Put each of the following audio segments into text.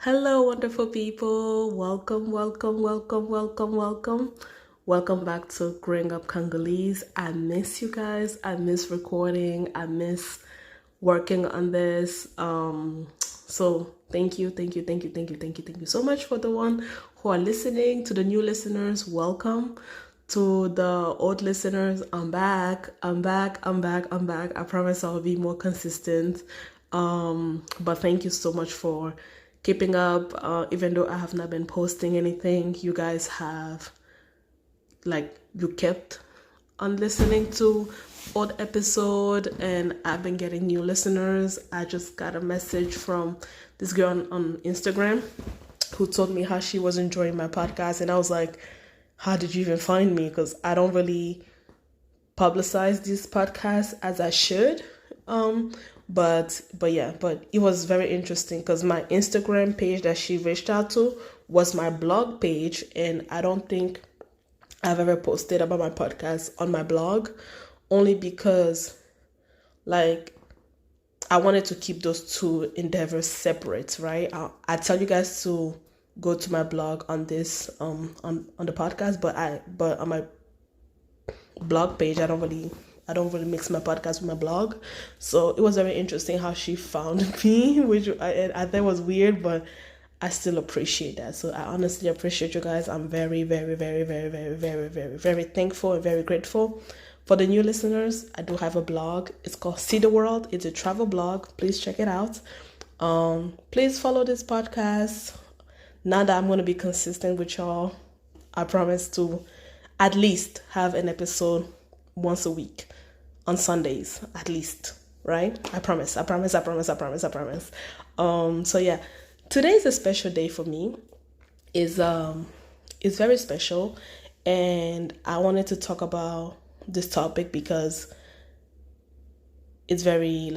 Hello, wonderful people. Welcome, welcome, welcome, welcome, welcome. Welcome back to Growing Up Congolese. I miss you guys. I miss recording. I miss working on this. So thank you, thank you, thank you, thank you, thank you, thank you so much for the one who are listening. To the new listeners, welcome. To the old listeners, I'm back. I'm back. I'm back. I'm back. I promise I'll be more consistent. But thank you so much for keeping up. Even though I have not been posting anything, you guys have you kept on listening to old episode, and I've been getting new listeners. I just got a message from this girl on Instagram who told me how she was enjoying my podcast, and I was like, how did you even find me? Because I don't really publicize this podcast as I should. But it was very interesting because my Instagram page that she reached out to was my blog page, and I don't think I've ever posted about my podcast on my blog, only because I wanted to keep those two endeavors separate, right? I tell you guys to go to my blog on this on the podcast, but on my blog page I don't really mix my podcast with my blog. So it was very interesting how she found me, which I thought was weird, but I still appreciate that. So I honestly appreciate you guys. I'm very, very, very, very, very, very, very, very thankful and very grateful. For the new listeners, I do have a blog. It's called See the World. It's a travel blog. Please check it out. Please follow this podcast. Now that I'm going to be consistent with y'all, I promise to at least have an episode once a week on Sundays, at least, right? I promise. So yeah, today's a special day for me. It's very special, and I wanted to talk about this topic because it's very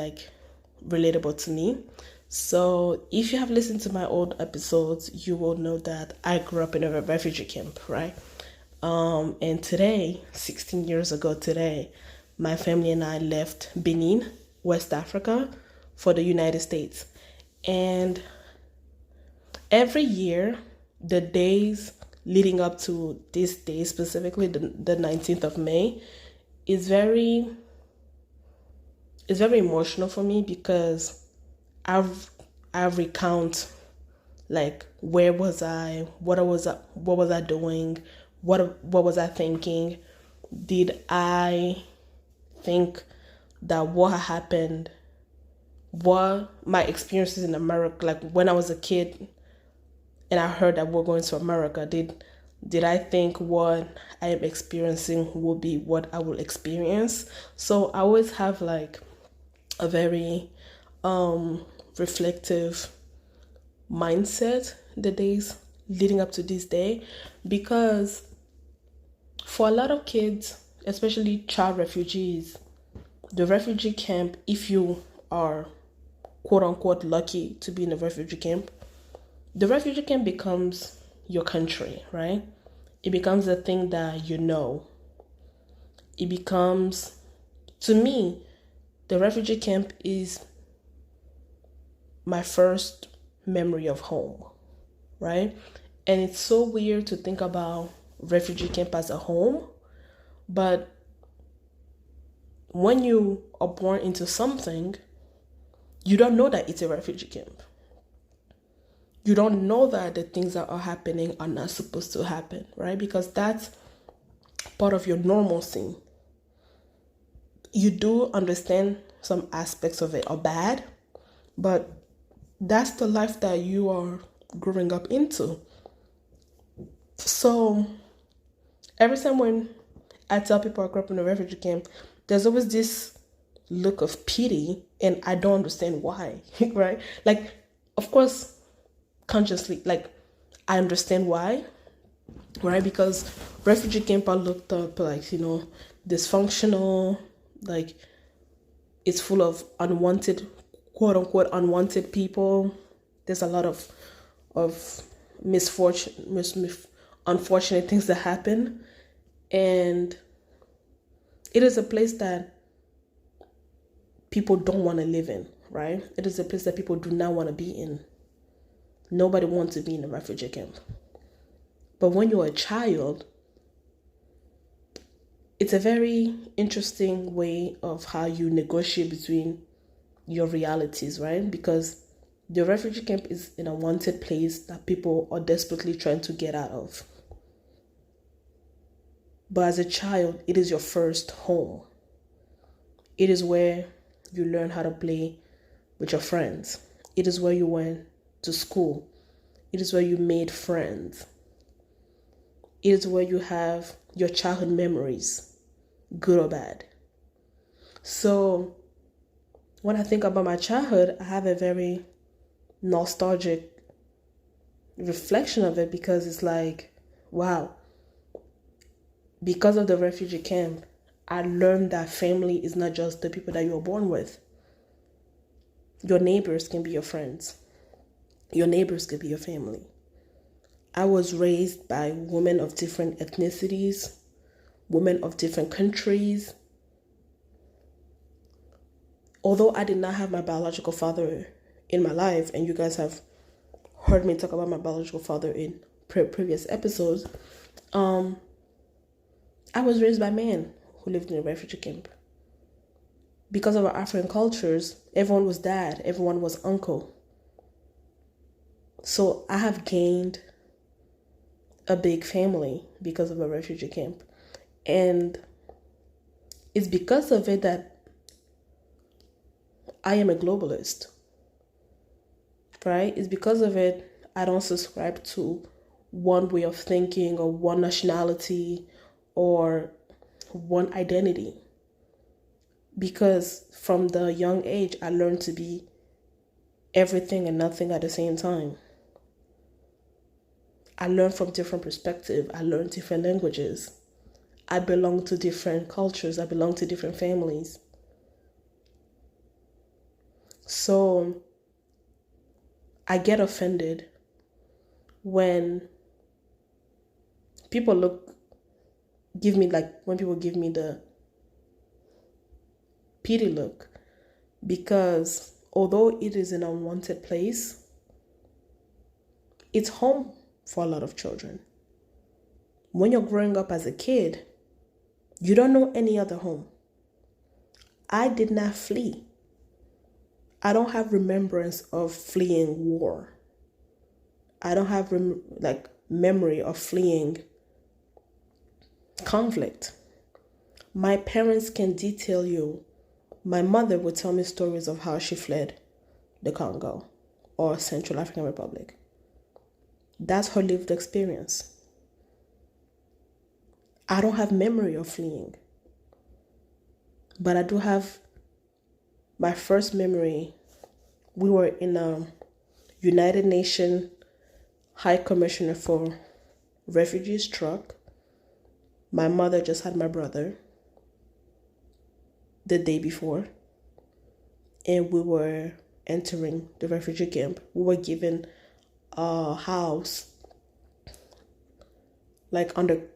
relatable to me. So if you have listened to my old episodes, you will know that I grew up in a refugee camp, right? And today, 16 years ago today, my family and I left Benin, West Africa, for the United States. And every year, the days leading up to this day, specifically the 19th of May, is very emotional for me because I recount where was I, what was I doing, what was I thinking? Did I think that what happened, what my experiences in America, like when I was a kid and I heard that we're going to America, did I think what I am experiencing will be what I will experience? So I always have a very reflective mindset the days leading up to this day, because for a lot of kids, especially child refugees, the refugee camp, if you are quote unquote lucky to be in a refugee camp, the refugee camp becomes your country, right? It becomes a thing that you know. It becomes, to me, the refugee camp is my first memory of home, right? And it's so weird to think about refugee camp as a home, but when you are born into something, you don't know that it's a refugee camp. You don't know that the things that are happening are not supposed to happen, right? Because that's part of your normalcy. You do understand some aspects of it are bad, but that's the life that you are growing up into. So every time when I tell people I grew up in a refugee camp, there's always this look of pity, and I don't understand why, right? Of course, consciously, I understand why, right? Because refugee camp are looked up dysfunctional, it's full of unwanted, quote unquote, unwanted people. There's a lot of misfortune, unfortunate things that happen, and it is a place that people don't want to live in, right? It is a place that people do not want to be in. Nobody wants to be in a refugee camp. But when you're a child, it's a very interesting way of how you negotiate between your realities, right? Because the refugee camp is an unwanted place that people are desperately trying to get out of. But as a child, it is your first home. It is where you learn how to play with your friends. It is where you went to school. It is where you made friends. It is where you have your childhood memories, good or bad. So when I think about my childhood, I have a very nostalgic reflection of it, because it's like, wow, because of the refugee camp, I learned that family is not just the people that you were born with. Your neighbors can be your friends. Your neighbors can be your family. I was raised by women of different ethnicities, women of different countries. Although I did not have my biological father in my life, and you guys have heard me talk about my biological father in previous episodes, I was raised by men who lived in a refugee camp. Because of our African cultures, everyone was dad, everyone was uncle. So I have gained a big family because of a refugee camp. And it's because of it that I am a globalist, right? It's because of it I don't subscribe to one way of thinking or one nationality or one identity. Because from the young age, I learned to be everything and nothing at the same time. I learned from different perspectives. I learned different languages. I belong to different cultures. I belong to different families. So I get offended when people give me the pity look, because although it is an unwanted place, it's home for a lot of children. When you're growing up as a kid, you don't know any other home. I did not flee. I don't have remembrance of fleeing war. I don't have memory of fleeing conflict. My parents can detail you. My mother would tell me stories of how she fled the Congo or Central African Republic. That's her lived experience. I don't have memory of fleeing, but I do have my first memory. We were in a United Nations High Commissioner for Refugees truck. My mother just had my brother the day before, and we were entering the refugee camp. We were given a house on the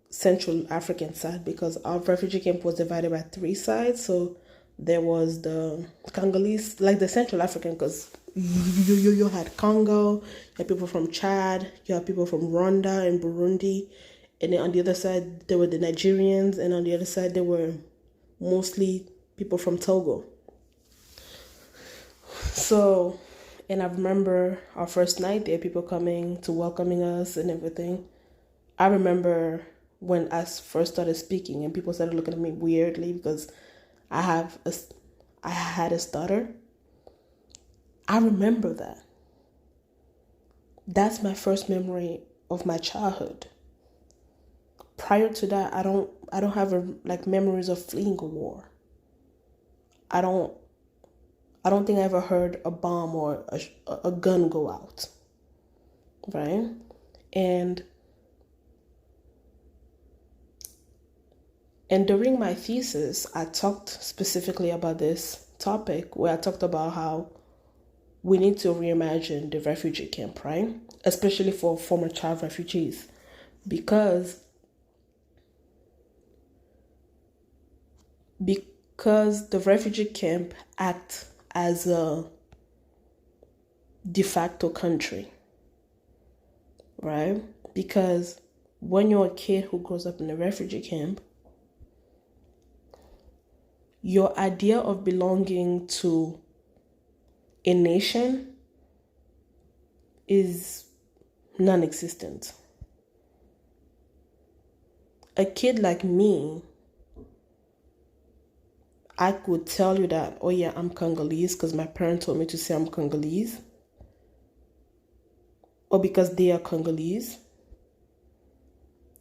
Central African side, because our refugee camp was divided by 3 sides. So there was the Congolese, the Central African, because you had Congo, you had people from Chad, you had people from Rwanda and Burundi, and then on the other side there were the Nigerians, and on the other side there were mostly people from Togo. So, and I remember our first night there, people coming to welcoming us and everything. I remember when I first started speaking and people started looking at me weirdly because I had a stutter. I remember that. That's my first memory of my childhood. Prior to that, I don't have memories of fleeing a war. I don't think I ever heard a bomb or a gun go out, right? And during my thesis, I talked specifically about this topic, where I talked about how we need to reimagine the refugee camp, right? Especially for former child refugees, because the refugee camp acts as a de facto country. right? Because when you're a kid who grows up in a refugee camp, your idea of belonging to a nation is non-existent. A kid like me, I could tell you that, oh yeah, I'm Congolese because my parents told me to say I'm Congolese, or because they are Congolese.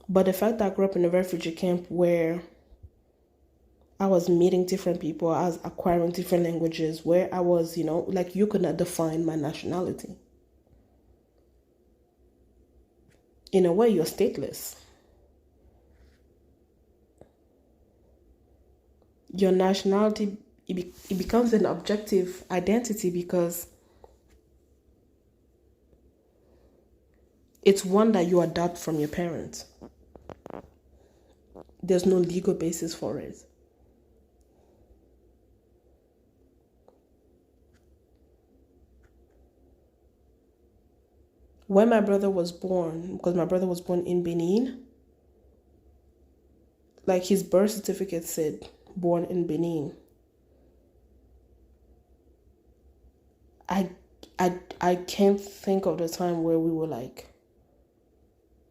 But the fact that I grew up in a refugee camp where I was meeting different people, I was acquiring different languages, where I was, like you could not define my nationality. In a way, you're stateless. Your nationality, it becomes an objective identity because it's one that you adopt from your parents. There's no legal basis for it. When my brother was born, because my brother was born in Benin, like his birth certificate said, born in Benin. I can't think of the time where we were like,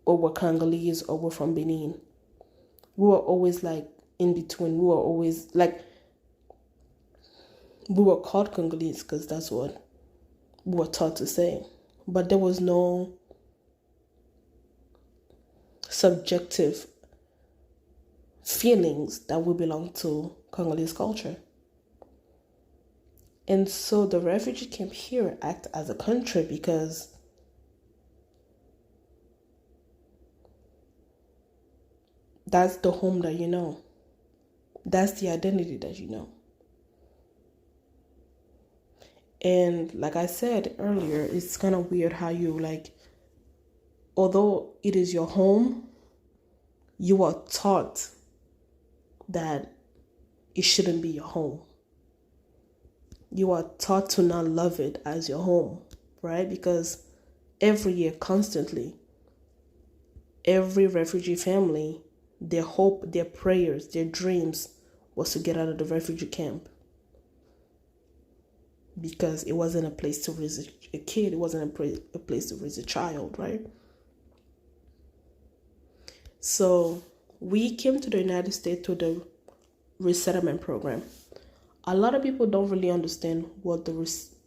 oh, we're Congolese or we're from Benin. We were always like in between. We were always like, we were called Congolese because that's what we were taught to say. But there was no subjective feelings that we belong to Congolese culture. And so the refugee camp here act as a country because that's the home that you know. That's the identity that you know. And like I said earlier, it's kind of weird how you like, although it is your home, you are taught that it shouldn't be your home. You are taught to not love it as your home, right? Because every year, constantly, every refugee family, their hope, their prayers, their dreams was to get out of the refugee camp. Because it wasn't a place to raise a kid, it wasn't a place to raise a child, right? So we came to the United States to the resettlement program. A lot of people don't really understand what the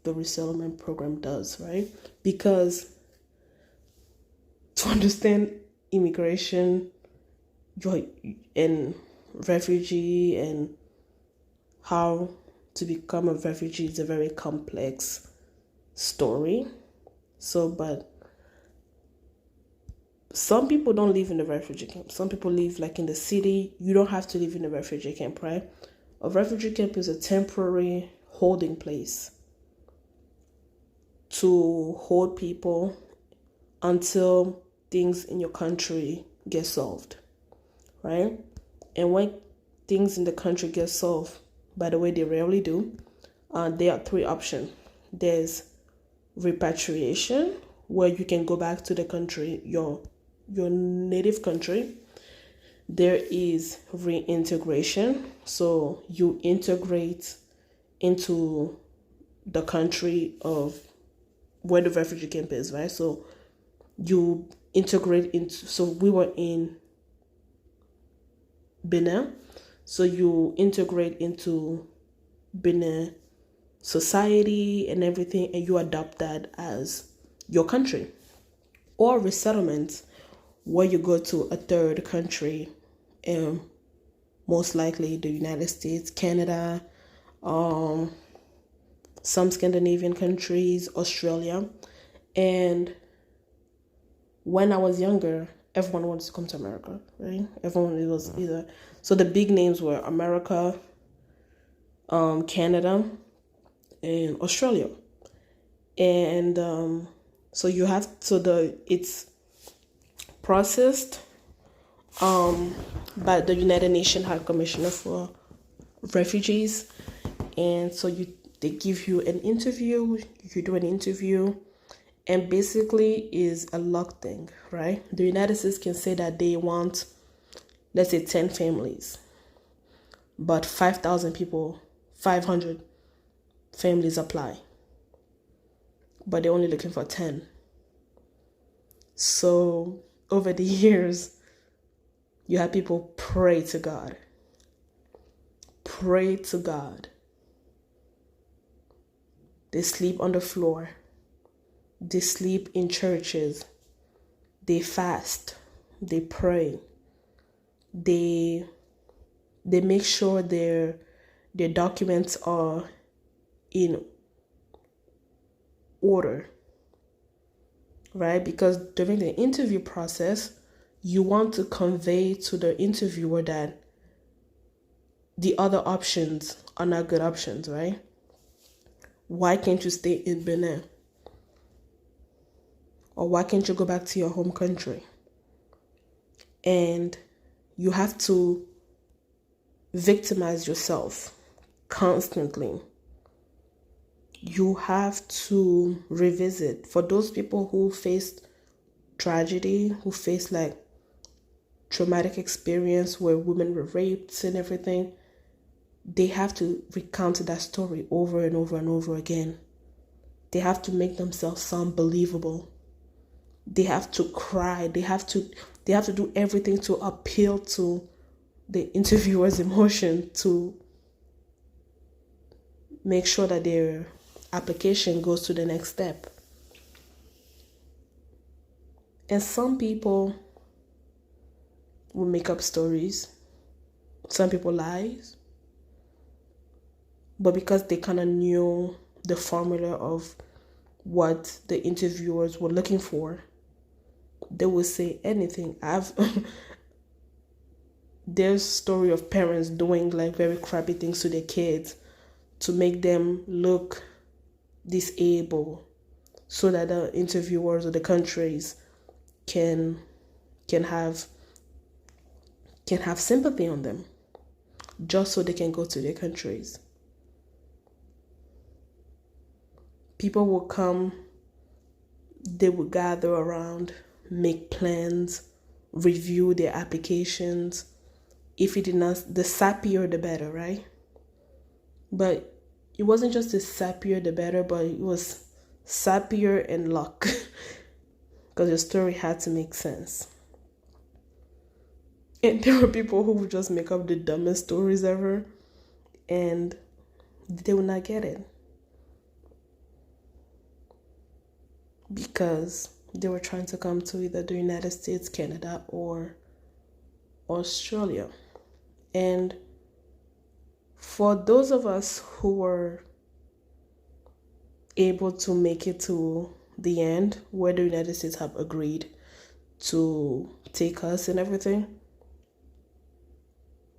resettlement program does, right? Because to understand immigration and refugee and how to become a refugee is a very complex story. But some people don't live in the refugee camp. Some people live like in the city. You don't have to live in a refugee camp, right? A refugee camp is a temporary holding place to hold people until things in your country get solved, right? And when things in the country get solved, by the way, they rarely do, there are three options. There's repatriation, where you can go back to the country, your native country. There is reintegration, so you integrate into the country of where the refugee camp is, right? So you integrate into, so we were in Benin, so you integrate into Benin society and everything, and you adopt that as your country. Or resettlement, where you go to a third country, most likely the United States, Canada, some Scandinavian countries, Australia. And when I was younger, everyone wanted to come to America, right? Everyone was either, so the big names were America, Canada, and Australia. And it's processed by the United Nations High Commissioner for Refugees, and so they give you an interview. You do an interview, And basically is a luck thing, right? The United States can say that they want, let's say, 10 families, but 5,000 people, 500 families apply, but they're only looking for 10. So over the years, you have people pray to God. Pray to God. They sleep on the floor. They sleep in churches. They fast. They pray. They make sure their documents are in order, right? Because during the interview process, you want to convey to the interviewer that the other options are not good options, right? Why can't you stay in Benin? Or why can't you go back to your home country? And you have to victimize yourself constantly. You have to revisit. For those people who faced tragedy, who faced like traumatic experience where women were raped and everything, they have to recount that story over and over and over again. They have to make themselves sound believable. They have to cry. They have to do everything to appeal to the interviewer's emotion to make sure that their application goes to the next step. And some people will make up stories. Some people lies. But because they kind of knew the formula of what the interviewers were looking for, they would say anything. There's story of parents doing like very crappy things to their kids to make them look disabled so that the interviewers or the countries can have sympathy on them, just so they can go to their countries. People will come, they will gather around, make plans, review their applications. If it did not, the sappier the better, right? But it wasn't just the sappier the better, but it was sappier and luck. Because your story had to make sense. And there were people who would just make up the dumbest stories ever, and they would not get it. Because they were trying to come to either the United States, Canada, or Australia. And for those of us who were able to make it to the end, where the United States have agreed to take us and everything,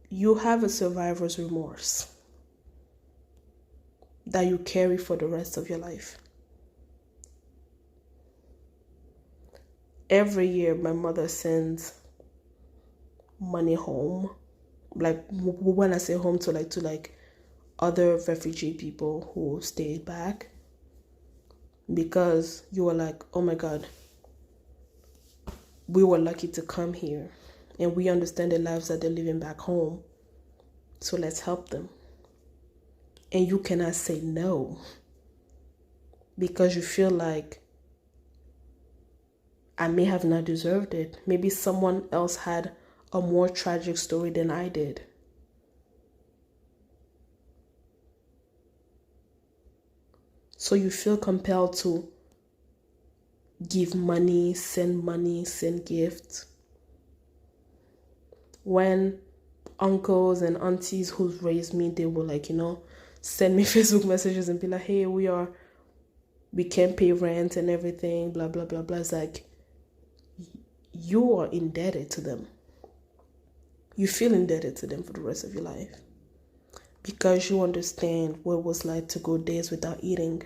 you have a survivor's remorse that you carry for the rest of your life. Every year, my mother sends money home. Like, when I say home, to other refugee people who stayed back. Because you were like, oh my God, we were lucky to come here. And we understand the lives that they're living back home. So let's help them. And you cannot say no. Because you feel like, I may have not deserved it. Maybe someone else had a more tragic story than I did. So you feel compelled to give money, send gifts. When uncles and aunties who raised me, they will send me Facebook messages and be like, hey, we can't pay rent and everything, blah, blah, blah, blah. It's like, you are indebted to them. You feel indebted to them for the rest of your life. Because you understand what it was like to go days without eating.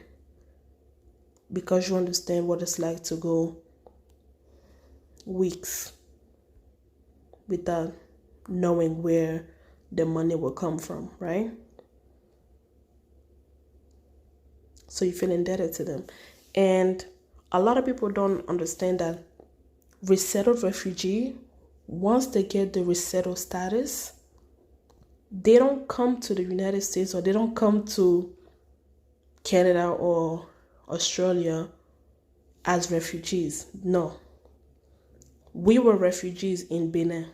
Because you understand what it's like to go weeks without knowing where the money will come from, right? So you feel indebted to them. And a lot of people don't understand that resettled refugee, once they get the resettled status, they don't come to the United States or they don't come to Canada or Australia as refugees. No. We were refugees in Benin,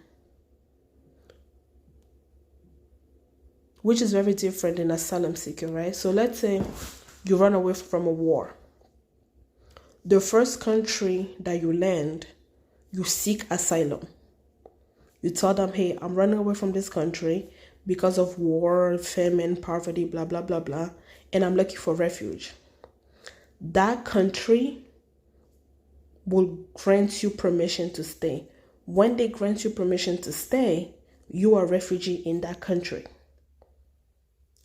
which is very different than asylum seeker, right? So let's say you run away from a war. The first country that you land, you seek asylum. You tell them, hey, I'm running away from this country because of war, famine, poverty, blah, blah, blah, blah, and I'm looking for refuge. That country will grant you permission to stay. When they grant you permission to stay, you are a refugee in that country.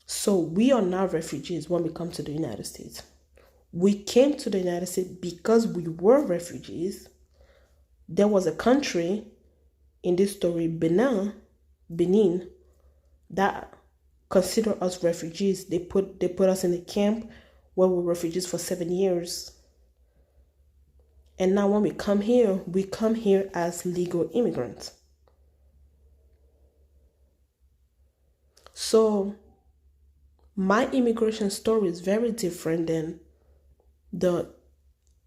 So we are not refugees when we come to the United States. We came to the United States because we were refugees. There was a country in this story, Benin, that consider us refugees. They put us in a camp where we were refugees for 7 years. And now when we come here as legal immigrants. So my immigration story is very different than the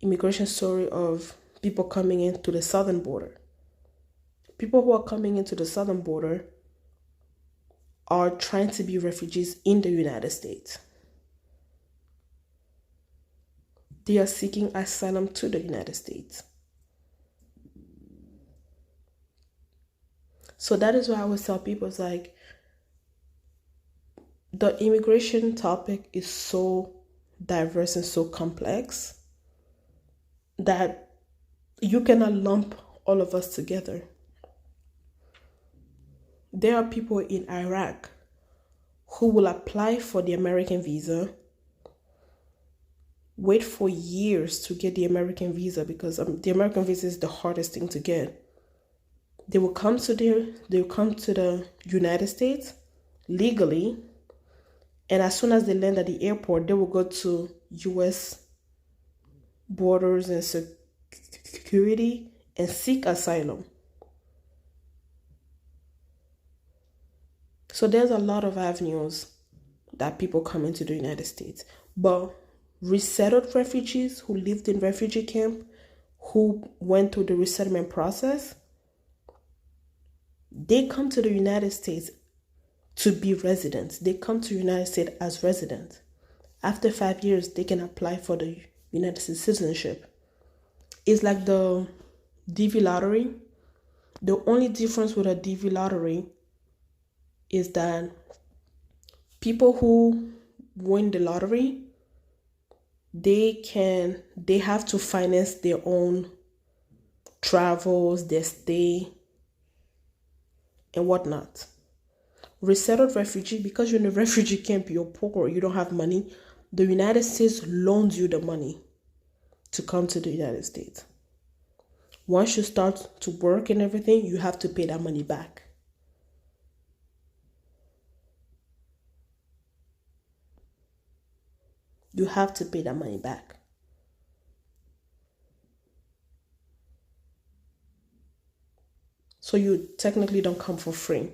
immigration story of people coming into the southern border. People who are coming into the southern border are trying to be refugees in the United States. They are seeking asylum to the United States. So that is why I always tell people, it's like, the immigration topic is so diverse and so complex that you cannot lump all of us together. There are people in Iraq who will apply for the American visa, wait for years to get the American visa because the American visa is the hardest thing to get. They will come to the United States legally, and as soon as they land at the airport, they will go to U.S. Borders and Security and seek asylum. So there's a lot of avenues that people come into the United States. But resettled refugees who lived in refugee camp, who went through the resettlement process, they come to the United States to be residents. They come to the United States as residents. After 5 years, they can apply for the United States citizenship. It's like the DV lottery. The only difference with a DV lottery is that people who win the lottery, they have to finance their own travels, their stay, and whatnot. Resettled refugee, because you're in a refugee camp, you're poor, you don't have money, the United States loans you the money to come to the United States. Once you start to work and everything, you have to pay that money back. You have to pay that money back. So you technically don't come for free.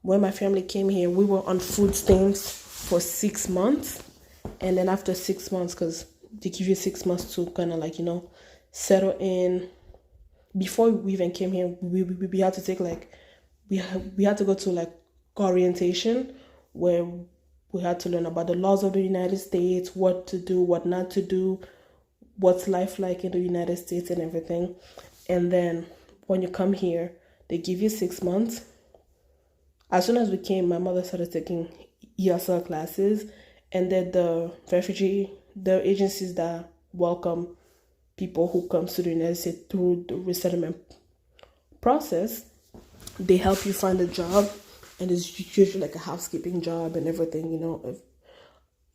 When my family came here, we were on food stamps for 6 months. And then after 6 months, because they give you 6 months to kind of settle in. Before we even came here, we had to take we had to go to orientation where we had to learn about the laws of the United States, what to do, what not to do, what's life like in the United States and everything. And then when you come here, they give you 6 months. As soon as we came, my mother started taking ESL classes, and then the agencies that welcome people who come to the United States through the resettlement process, they help you find a job, and it's usually like a housekeeping job and everything,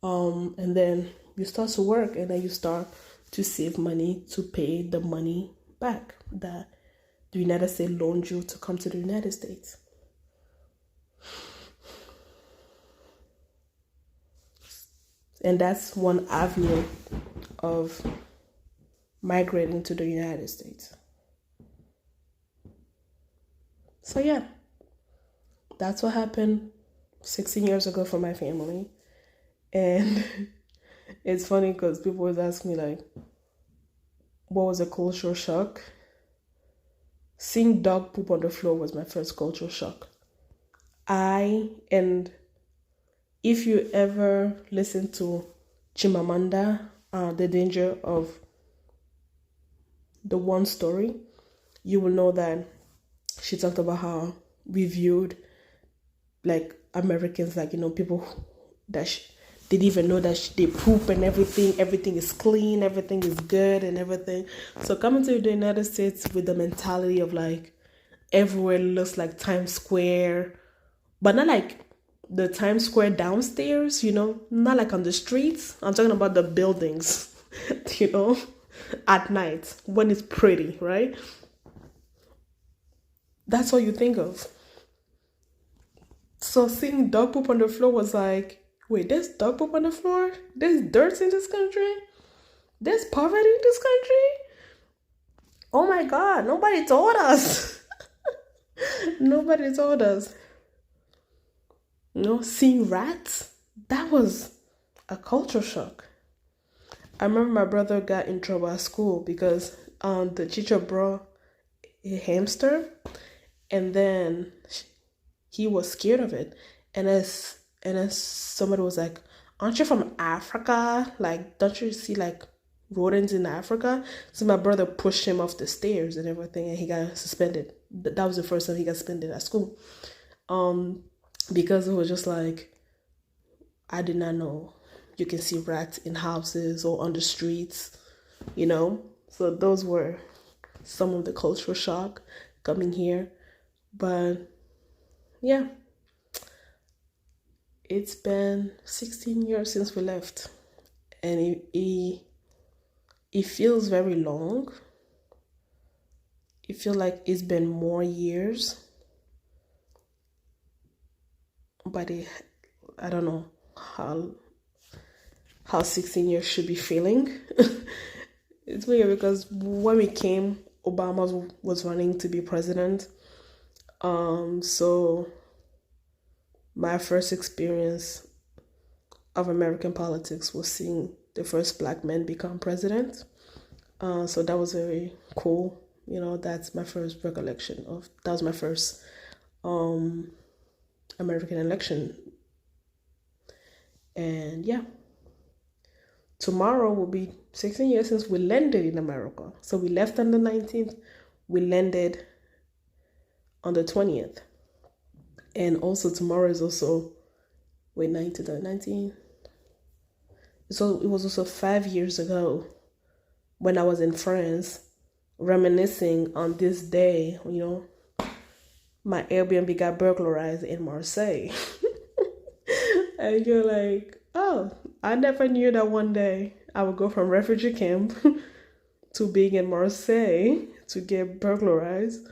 and then you start to work, and then you start to save money to pay the money back that the United States loaned you to come to the United States. And that's one avenue of migrating to the United States. So yeah, that's what happened 16 years ago for my family. And it's funny because people always ask me, like, what was a cultural shock? Seeing dog poop on the floor was my first cultural shock. And if you ever listen to Chimamanda, The Danger of the One Story, you will know that she talked about how we viewed like Americans, like, people that didn't even know that they poop and everything is clean, everything is good and everything. So coming to the United States with the mentality of like everywhere looks like Times Square, but not like the Times Square downstairs, not like on the streets. I'm talking about the buildings, at night when it's pretty, right? That's what you think of. So seeing dog poop on the floor was like, wait, there's dog poop on the floor? There's dirt in this country? There's poverty in this country? Oh my God, nobody told us. Nobody told us. Seeing rats, that was a culture shock. I remember my brother got in trouble at school because the teacher brought a hamster, and then he was scared of it. And as somebody was like, aren't you from Africa? Like, don't you see like rodents in Africa? So my brother pushed him off the stairs and everything, and he got suspended. That was the first time he got suspended at school. Because it was just like, I did not know you can see rats in houses or on the streets, So those were some of the cultural shock coming here. But yeah, it's been 16 years since we left, and it feels very long. It feels like it's been more years, but I don't know how 16 years should be feeling. It's weird because when we came, Obama was running to be president. So my first experience of American politics was seeing the first Black man become president. So that was very cool. That's my first recollection that was my first American election. And yeah, tomorrow will be 16 years since we landed in America. So we left on the 19th, we landed on the 20th. And also tomorrow is also, 19. So it was also 5 years ago when I was in France, reminiscing on this day, my Airbnb got burglarized in Marseille. And you're like, oh, I never knew that one day I would go from refugee camp to being in Marseille to get burglarized.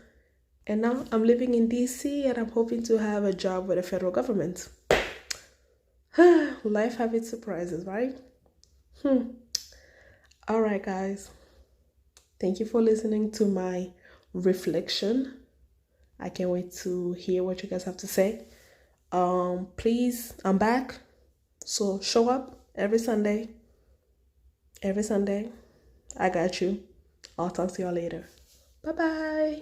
And now I'm living in DC and I'm hoping to have a job with the federal government. Life have its surprises, right? All right, guys. Thank you for listening to my reflection. I can't wait to hear what you guys have to say. Please, I'm back. So show up every Sunday. I got you. I'll talk to y'all later. Bye-bye.